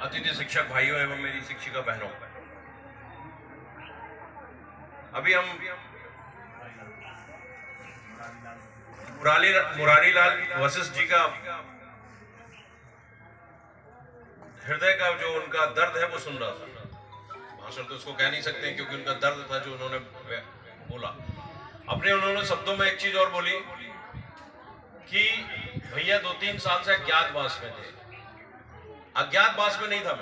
अतिथि शिक्षक भाइयों एवं मेरी शिक्षिका बहनों, अभी हम मुरारीलाल वशिष्ठ जी का हृदय का जो उनका दर्द है वो सुन रहा था। भाषण तो उसको कह नहीं सकते क्योंकि उनका दर्द था जो उन्होंने बोला। उन्होंने शब्दों में एक चीज और बोली कि भैया 2-3 साल से अज्ञातवास में थे। अज्ञातवास में नहीं था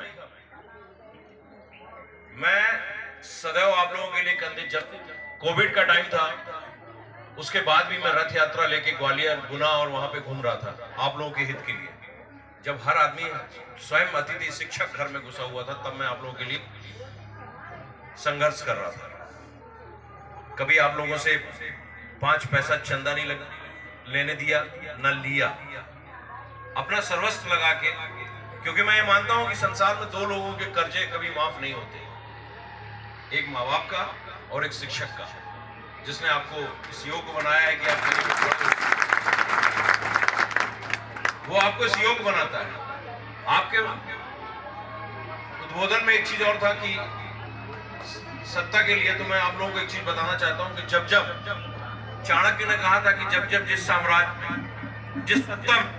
मैं सदैव आप लोगों के लिए कंधे, जब कोविड का टाइम था उसके बाद भी मैं रथ यात्रा लेके ग्वालियर, गुना और वहां पे घूम रहा था आप लोगों के हित के लिए। जब हर आदमी स्वयं अतिथि शिक्षक घर में घुसा हुआ था तब मैं आप लोगों के लिए संघर्ष कर रहा था। कभी आप लोगों से 5 पैसा चंदा नहीं लेने दिया, न लिया, अपना सर्वस्व लगा के, क्योंकि मैं ये मानता हूं कि संसार में 2 लोगों के कर्जे कभी माफ नहीं होते, एक माँ बाप का और एक शिक्षक का, जिसने आपको इस योग्य बनाया है कि आप वो आपको इस योग्य बनाता है। आपके उद्बोधन में एक चीज और था कि सत्ता के लिए, तो मैं आप लोगों को एक चीज बताना चाहता हूं कि जब चाणक्य ने कहा था कि जब जिस साम्राज्य में, जिस सत्ता में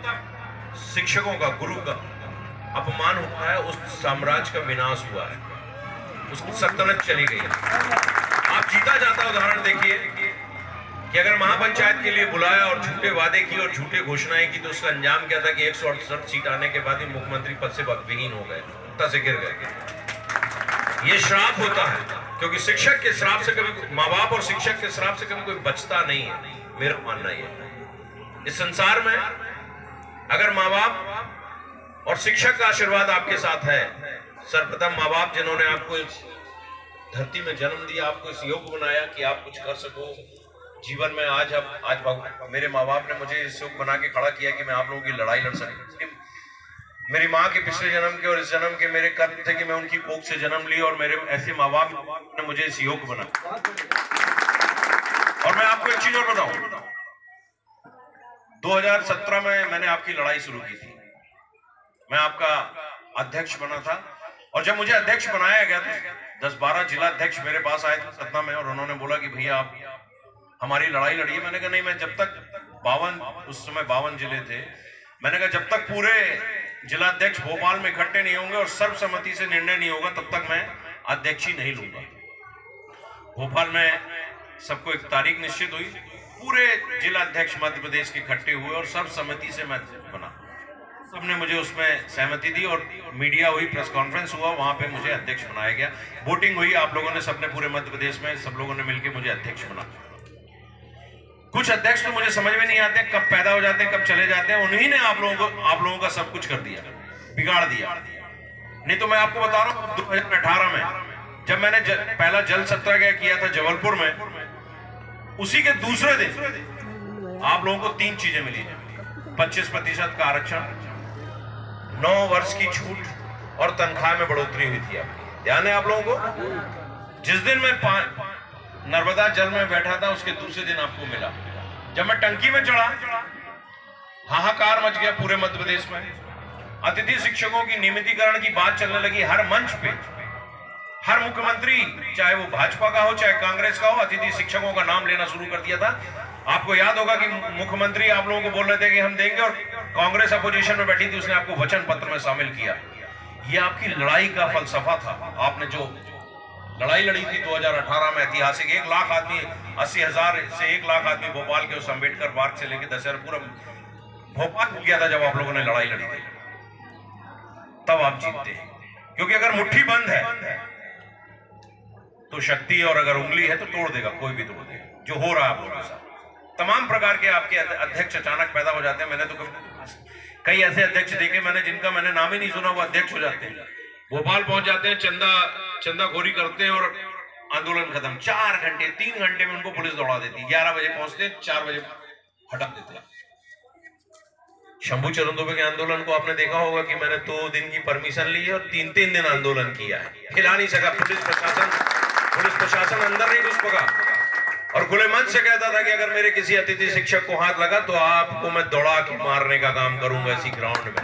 शिक्षकों का, गुरु का अपमान होता है, उस साम्राज्य का विनाश हुआ है, उसकी सल्तनत चली गई है। आप जीता जाता उदाहरण देखिए कि अगर महापंचायत के लिए बुलाया और झूठे वादे किए और झूठे घोषणाएं की, तो उसका अंजाम क्या था कि 168 सीट आने के बाद ही मुख्यमंत्री पद से विहीन हो गए, सत्ता से गिर गए। ये श्राप होता है, क्योंकि शिक्षक के श्राप से कभी, माँ बाप और शिक्षक के श्राप से कभी कोई बचता नहीं है। मेरा मानना यह, इस संसार में अगर माँ बाप और शिक्षक का आशीर्वाद आपके साथ है, सर्वप्रथम माँ बाप जिन्होंने आपको इस धरती में जन्म दिया, आपको इस योग्य बनाया कि आप कुछ कर सको जीवन में। आज मेरे माँ बाप ने मुझे इस योग्य बना के खड़ा किया कि मैं आप लोगों की लड़ाई लड़ सकूं। मेरी माँ के पिछले जन्म के और इस जन्म के मेरे कर्म थे कि मैं उनकी कोख से जन्म ली, और मेरे ऐसे माँ बाप ने मुझे इस योग्य बनाया। और मैं आपको एक चीज और बताऊं, 2017 में मैंने आपकी लड़ाई शुरू की थी। मैं आपका अध्यक्ष बना था, और जब मुझे अध्यक्ष बनाया गया तो 10-12 जिला अध्यक्ष मेरे पास आए थे सतना में, और उन्होंने बोला कि भैया आप हमारी लड़ाई लड़िए। मैंने कहा नहीं, मैं जब तक 52, उस समय 52 जिले थे, मैंने कहा जब तक पूरे जिला अध्यक्ष भोपाल में इकट्ठे नहीं होंगे और सर्वसम्मति से निर्णय नहीं होगा तब तक मैं अध्यक्ष ही नहीं लूंगा। भोपाल में सबको एक तारीख निश्चित हुई, पूरे जिला अध्यक्ष मध्य प्रदेश के इकट्ठे हुए और सर्वसम्मति से मैं बना। सबने मुझे उसमें सहमति दी और मीडिया हुई, प्रेस कॉन्फ्रेंस हुआ, वहां पे मुझे अध्यक्ष बनाया गया। वोटिंग हुई, आप लोगों ने, सबने, पूरे मध्य प्रदेश में सब लोगों ने मिलकर मुझे अध्यक्ष बना। कुछ अध्यक्ष तो मुझे समझ में नहीं आते, कब पैदा हो जाते हैं, कब चले जाते हैं। उन्हीं ने आप लोगों का सब कुछ कर दिया, बिगाड़ दिया। नहीं तो मैं आपको बता रहा हूं, 2018 में जब मैंने पहला जल सत्याग्रह किया था जबलपुर में, उसी के दूसरे दिन आप लोगों को 3 चीजें मिली। 25% का आरक्षण, 9 वर्ष की छूट और तनख्वाह में बढ़ोतरी हुई थी। आपकी ध्यान है आप लोगों को? जिस दिन मैं नर्मदा जल में बैठा था उसके दूसरे दिन आपको मिला। जब मैं टंकी में चढ़ा, हाहाकार मच गया पूरे मध्य प्रदेश में। अतिथि शिक्षकों की नियमितीकरण की बात चलने लगी हर मंच पे। हर मुख्यमंत्री, चाहे वो भाजपा का हो चाहे कांग्रेस का हो, अतिथि शिक्षकों का नाम लेना शुरू कर दिया था। आपको याद होगा कि मुख्यमंत्री आप लोगों को बोल रहे थे कि हम देंगे, और कांग्रेस अपोजिशन में बैठी थी, उसने आपको वचन पत्र में शामिल किया। ये आपकी लड़ाई का फलसफा था। आपने जो लड़ाई लड़ी थी 2018 में, ऐतिहासिक, 1 लाख आदमी, 80,000 से 1 लाख आदमी भोपाल के उस अम्बेडकर पार्क से लेकर दशहरा पूरा भोपाल हो गया था जब आप लोगों ने लड़ाई लड़ी थी। तब आप जीतते हैं, क्योंकि अगर मुट्ठी बंद है तो शक्ति, और अगर उंगली है तो तोड़ देगा, कोई भी तोड़ देगा। जो हो रहा है आप लोगों के साथ, तमाम प्रकार के आपके अध्यक्ष अचानक पैदा हो जाते हैं। मैंने तो कई ऐसे अध्यक्ष देखे मैंने जिनका मैंने नाम ही नहीं सुना, वो अध्यक्ष हो जाते हैं, भोपाल पहुंच जाते हैं, चंदाखोरी करते हैं और आंदोलन खत्म। 4 घंटे 3 घंटे में उनको पुलिस दौड़ा देती। 11 बजे पहुंचते, 4 बजे हटा देते। शंभू चरण दुबे के आंदोलन को आपने देखा होगा कि मैंने 2 दिन की परमिशन ली है और 3-3 दिन आंदोलन किया है, हिला नहीं सका। पुलिस प्रशासन अंदर नहीं घुस सका, और खुले मन से कहता था कि अगर मेरे किसी अतिथि शिक्षक को हाथ लगा तो आपको मैं दौड़ा के मारने का काम करूंगा इसी ग्राउंड में।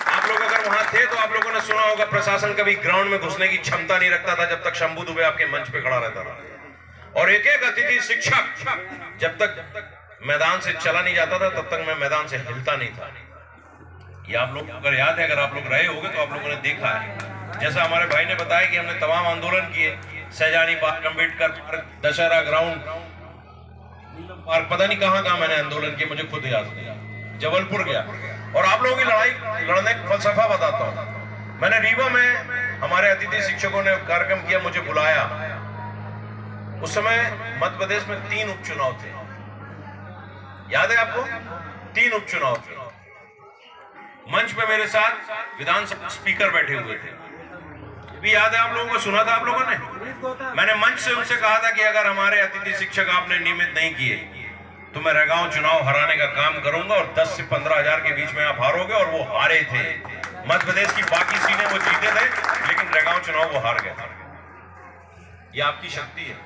आप लोग अगर लोग वहां थे तो आप लोगों ने सुना होगा प्रशासन कभी ग्राउंड में घुसने की क्षमता नहीं रखता था जब तक शंभू दुबे आपके मंच पे खड़ा रहता था। और एक एक अतिथि शिक्षक जब तक मैदान से चला नहीं जाता था तब तक मैं मैदान से हिलता नहीं था। ये आप लोग अगर याद है, अगर आप लोग रहे होंगे तो आप लोगों ने देखा है। जैसा हमारे भाई ने बताया कि हमने तमाम आंदोलन किए, Saijani park, Ambedkar park, Dussehra ground, park, पता नहीं कहां कहां मैंने आंदोलन किए, मुझे खुद याद नहीं। जबलपुर गया और आप लोगों की लड़ाई लड़ने का फलसफा बताता हूं। मैंने रीवा में हमारे अतिथि शिक्षकों ने कार्यक्रम किया, मुझे बुलाया। उस समय मध्य प्रदेश में 3 उपचुनाव थे, याद है आपको? 3 उपचुनाव थे। मंच पे मेरे साथ विधानसभा स्पीकर बैठे हुए थे, भी याद है आप लोगों को? सुना था आप लोगों ने? मैंने मंच से उनसे कहा था कि अगर हमारे अतिथि शिक्षक आपने नियमित नहीं किए तो मैं रैगांव चुनाव हराने का काम करूंगा और 10 से 15 हजार के बीच में आप हारोगे। और वो हारे थे। मध्य प्रदेश की बाकी सीटें वो जीते थे, लेकिन रैगांव चुनाव वो हार गए। ये आपकी शक्ति है।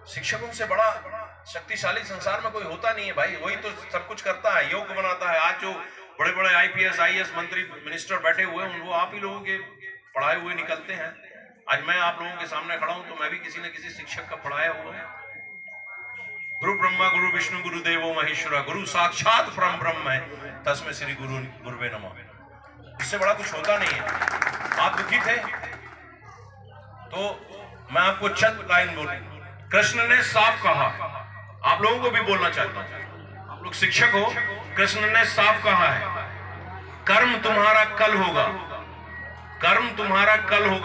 शिक्षकों से बड़ा शक्तिशाली संसार में कोई होता नहीं है भाई। वही तो सब कुछ करता है, योग्य बनाता है। आज जो बड़े बड़े IPS IAS मंत्री मिनिस्टर बैठे हुए हैं, वो आप ही लोगों के पढ़ाए हुए निकलते हैं। आज मैं आप लोगों के सामने खड़ा हूं तो मैं भी किसी न किसी शिक्षक का पढ़ाया हुआ है। गुरु ब्रह्मा गुरु विष्णु गुरु देवो महेश्वरा, गुरु साक्षात परम ब्रह्म है, तस्मै श्री गुरुवे नमः। इससे बड़ा कुछ होता नहीं है। आप दुखी थे तो मैं आपको चंद लाइन बोलूं। कृष्ण ने साफ कहा, आप लोगों को भी बोलना चाहता हूं, आप लोग शिक्षक हो। कृष्ण ने साफ कहा है, कर्म तुम्हारा कल होगा, कर्म तुम्हारा कल होगा।